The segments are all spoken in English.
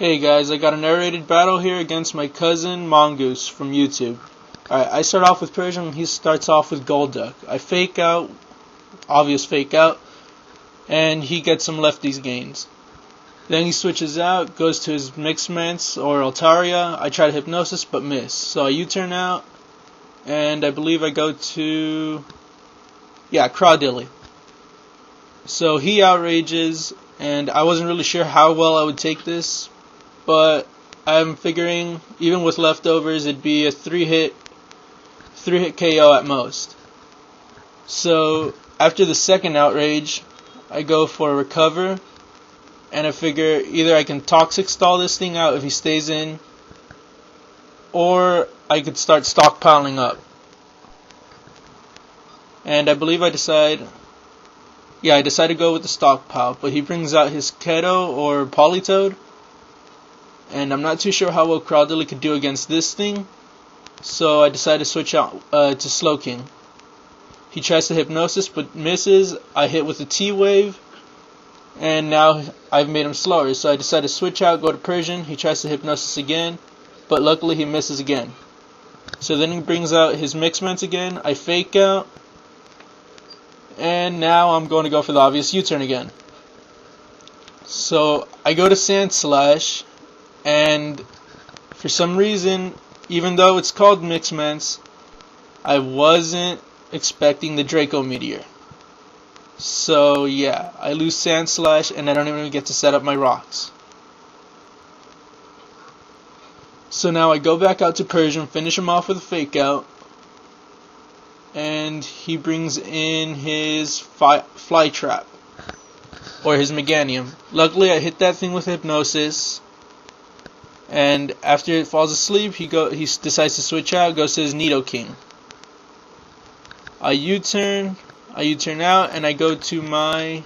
Hey guys, I got a narrated battle here against my cousin Mong00z3 from YouTube. Alright, I start off with Persian, he starts off with Gold Duck. I fake out, obvious fake out, and he gets some lefties gains. Then he switches out, goes to his Mixments or Alteria. I try to Hypnosis but miss. So I U-turn out, and I believe I go to, Crawdilly. So he outrages, and I wasn't really sure how well I would take this, but I'm figuring even with leftovers it'd be a 3-hit KO at most. So after the second outrage, I go for a recover, and I figure either I can toxic stall this thing out if he stays in, or I could start stockpiling up. And I believe I decide to go with the stockpile, but he brings out his Keto or Politoed, and I'm not too sure how well Crawdilly could do against this thing, so I decide to switch out to Slowking. He tries to Hypnosis but misses. I hit with a T-Wave, and now I've made him slower, so I decide to switch out, go to Persian. He tries to Hypnosis again, but luckily he misses again. So then he brings out his Mixments again. I fake out, and now I'm going to go for the obvious U-turn again. So I go to Sandslash, and for some reason, even though it's called Mixments, I wasn't expecting the Draco Meteor. So yeah, I lose Sandslash, and I don't even get to set up my rocks. So now I go back out to Persian, finish him off with a fake out, and he brings in his Fly Trap, or his Meganium. Luckily I hit that thing with Hypnosis, and after it falls asleep, he decides to switch out, goes to his Nidoking. I U-turn out, and I go to my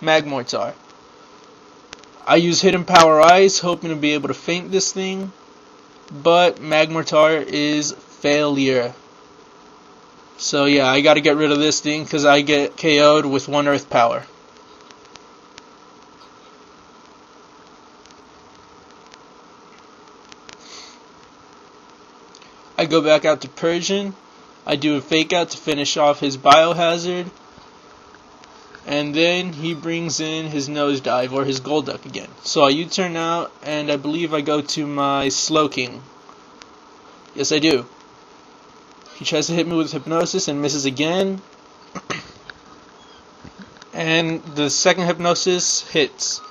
Magmortar. I use Hidden Power Ice, hoping to be able to feint this thing, but Magmortar is failure. So yeah, I gotta get rid of this thing because I get KO'd with 1 Earth Power. I go back out to Persian. I do a fake out to finish off his Biohazard, and then he brings in his Nosedive or his Gold Duck again. So I U-turn out, and I believe I go to my Slowking. Yes, I do. He tries to hit me with Hypnosis and misses again. And the second Hypnosis hits.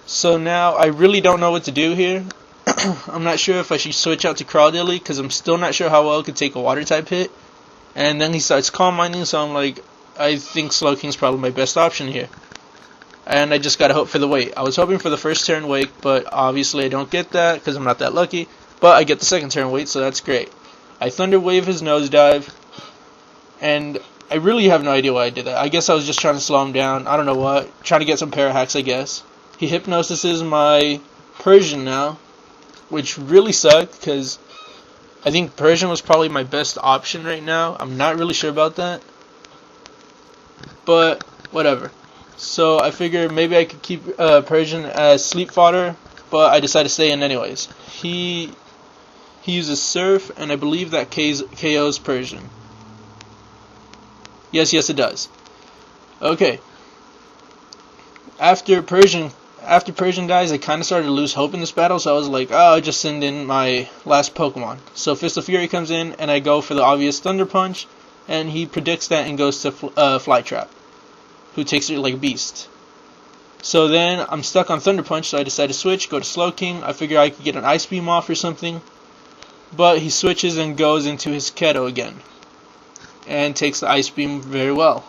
So now I really don't know what to do here. I'm not sure if I should switch out to Crawdilly, because I'm still not sure how well it could take a Water type hit. And then he starts Calm Minding, so I'm like, I think Slowking's probably my best option here. And I just gotta hope for the wait. I was hoping for the first turn wake, but obviously I don't get that because I'm not that lucky. But I get the second turn wait, so that's great. I Thunder Wave his Nosedive, and I really have no idea why I did that. I guess I was just trying to slow him down. I don't know what. Trying to get some Parahacks, I guess. He Hypnosises my Persian now, which really sucked because I think Persian was probably my best option right now. I'm not really sure about that, but whatever. So I figured maybe I could keep Persian as sleep fodder, but I decided to stay in anyways. He uses Surf, and I believe that KOs Persian. Yes, it does. Okay. After Persian dies, I kind of started to lose hope in this battle, so I was like, oh, I'll just send in my last Pokemon. So Fist of Fury comes in, and I go for the obvious Thunder Punch, and he predicts that and goes to Fly Trap, who takes it like a beast. So then I'm stuck on Thunder Punch, so I decide to switch, go to Slowking. I figure I could get an Ice Beam off or something, but he switches and goes into his Keto again, and takes the Ice Beam very well.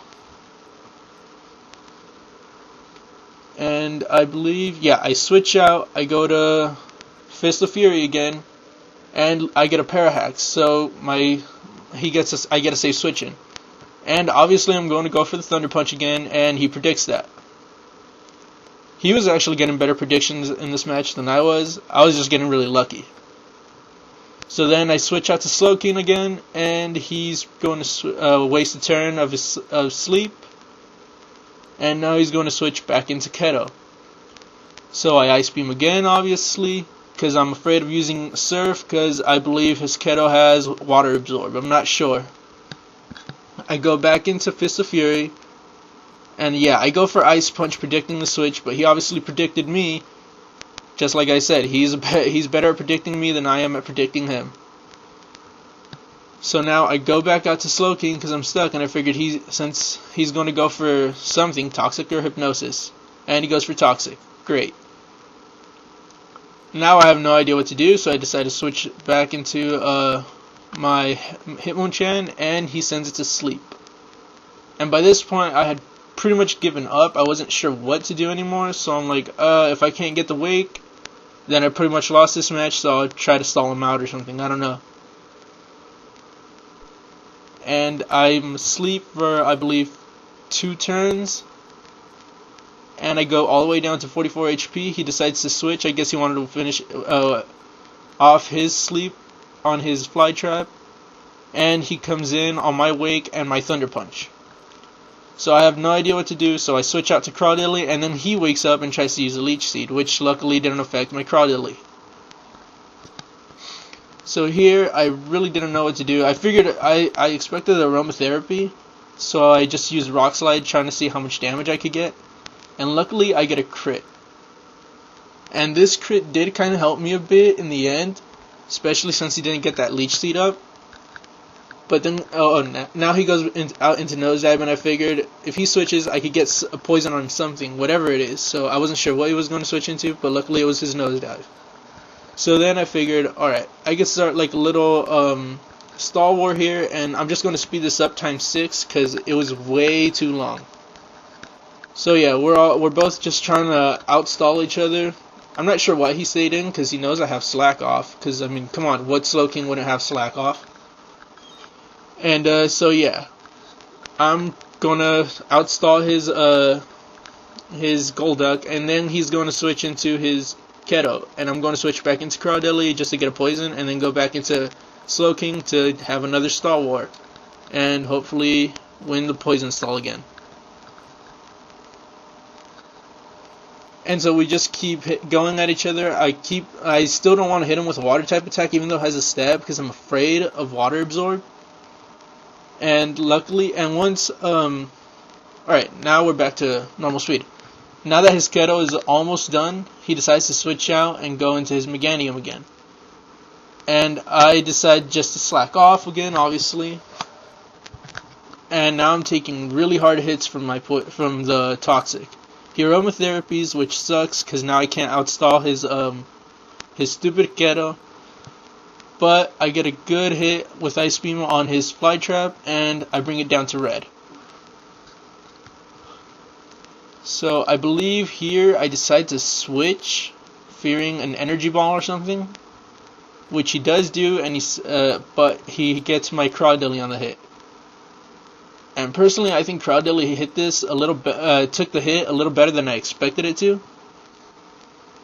And I believe, I switch out, I go to Fist of Fury again, and I get a Parahax, so I get a safe switch in. And obviously I'm going to go for the Thunder Punch again, and he predicts that. He was actually getting better predictions in this match than I was. I was just getting really lucky. So then I switch out to Slowking again, and he's going to waste a turn of his sleep. And now he's going to switch back into Keto. So I Ice Beam again, obviously, because I'm afraid of using Surf, because I believe his Keto has Water Absorb. I'm not sure. I go back into Fist of Fury, and yeah, I go for Ice Punch predicting the switch, but he obviously predicted me. Just like I said, he's better at predicting me than I am at predicting him. So now I go back out to Slowking because I'm stuck, and I figured since he's going to go for something, Toxic or Hypnosis, and he goes for Toxic. Great. Now I have no idea what to do, so I decide to switch back into my Hitmonchan, and he sends it to sleep. And by this point, I had pretty much given up. I wasn't sure what to do anymore, so I'm like, if I can't get the Wake, then I pretty much lost this match, so I'll try to stall him out or something. I don't know. And I'm asleep for, I believe, 2 turns. And I go all the way down to 44 HP. He decides to switch. I guess he wanted to finish off his sleep on his Fly Trap. And he comes in on my Wake and my Thunder Punch. So I have no idea what to do, so I switch out to Crawdaddy, and then he wakes up and tries to use a Leech Seed, which luckily didn't affect my Crawdaddy. So here, I really didn't know what to do. I figured I expected Aromatherapy, so I just used Rock Slide trying to see how much damage I could get. And luckily, I get a crit. And this crit did kind of help me a bit in the end, especially since he didn't get that Leech Seed up. But then, now he goes out into Nosedive, and I figured if he switches, I could get a poison on something, whatever it is. So I wasn't sure what he was going to switch into, but luckily it was his Nosedive. So then I figured, alright, I could start like a little stall war here, and I'm just going to speed this up times 6 because it was way too long. So yeah, we're both just trying to outstall each other. I'm not sure why he stayed in, because he knows I have Slack off. Because I mean, come on, what Slowking wouldn't have Slack off? And so yeah, I'm gonna outstall his Golduck, and then he's gonna switch into his Keto, and I'm gonna switch back into Crawdaddy just to get a poison, and then go back into Slowking to have another stall war, and hopefully win the poison stall again. And so we just keep going at each other. I still don't want to hit him with a water type attack, even though it has a stab, because I'm afraid of Water Absorb. And luckily, and once, alright, now we're back to normal speed. Now that his Keto is almost done, he decides to switch out and go into his Meganium again. And I decide just to slack off again, obviously. And now I'm taking really hard hits from the Toxic. He Aromatherapies, which sucks, because now I can't outstall his stupid Keto. But I get a good hit with Ice Beam on his Fly Trap, and I bring it down to red. So I believe here I decide to switch, fearing an Energy Ball or something, which he does do, and but he gets my Crawdaddy on the hit. And personally, I think Crawdaddy hit this a little took the hit a little better than I expected it to.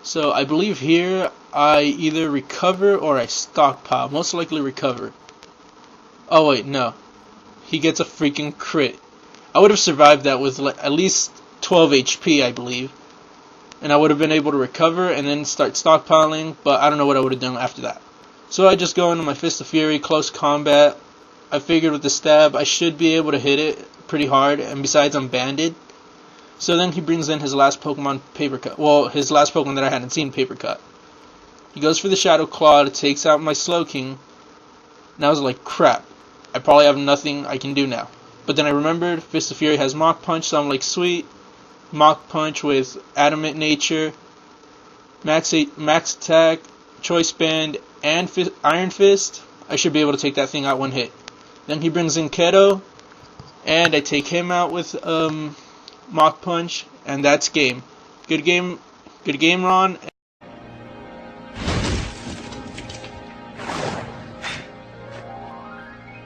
So I believe here I either recover or I stockpile. Most likely recover. Oh wait, no. He gets a freaking crit. I would have survived that with at least 12 HP, I believe. And I would have been able to recover and then start stockpiling, but I don't know what I would have done after that. So I just go into my Fist of Fury, close combat. I figured with the stab I should be able to hit it pretty hard, and besides I'm banded. So then he brings in his last Pokemon, Paper Cut. Well, his last Pokemon that I hadn't seen, Paper Cut. He goes for the Shadow Claw, takes out my Slowking. And I was like, crap, I probably have nothing I can do now. But then I remembered Fist of Fury has Mach Punch, so I'm like, sweet. Mach Punch with Adamant Nature, Max Attack, Choice Band, and Iron Fist. I should be able to take that thing out one hit. Then he brings in Keto, and I take him out with Mach Punch, and that's game. Good game, Ron.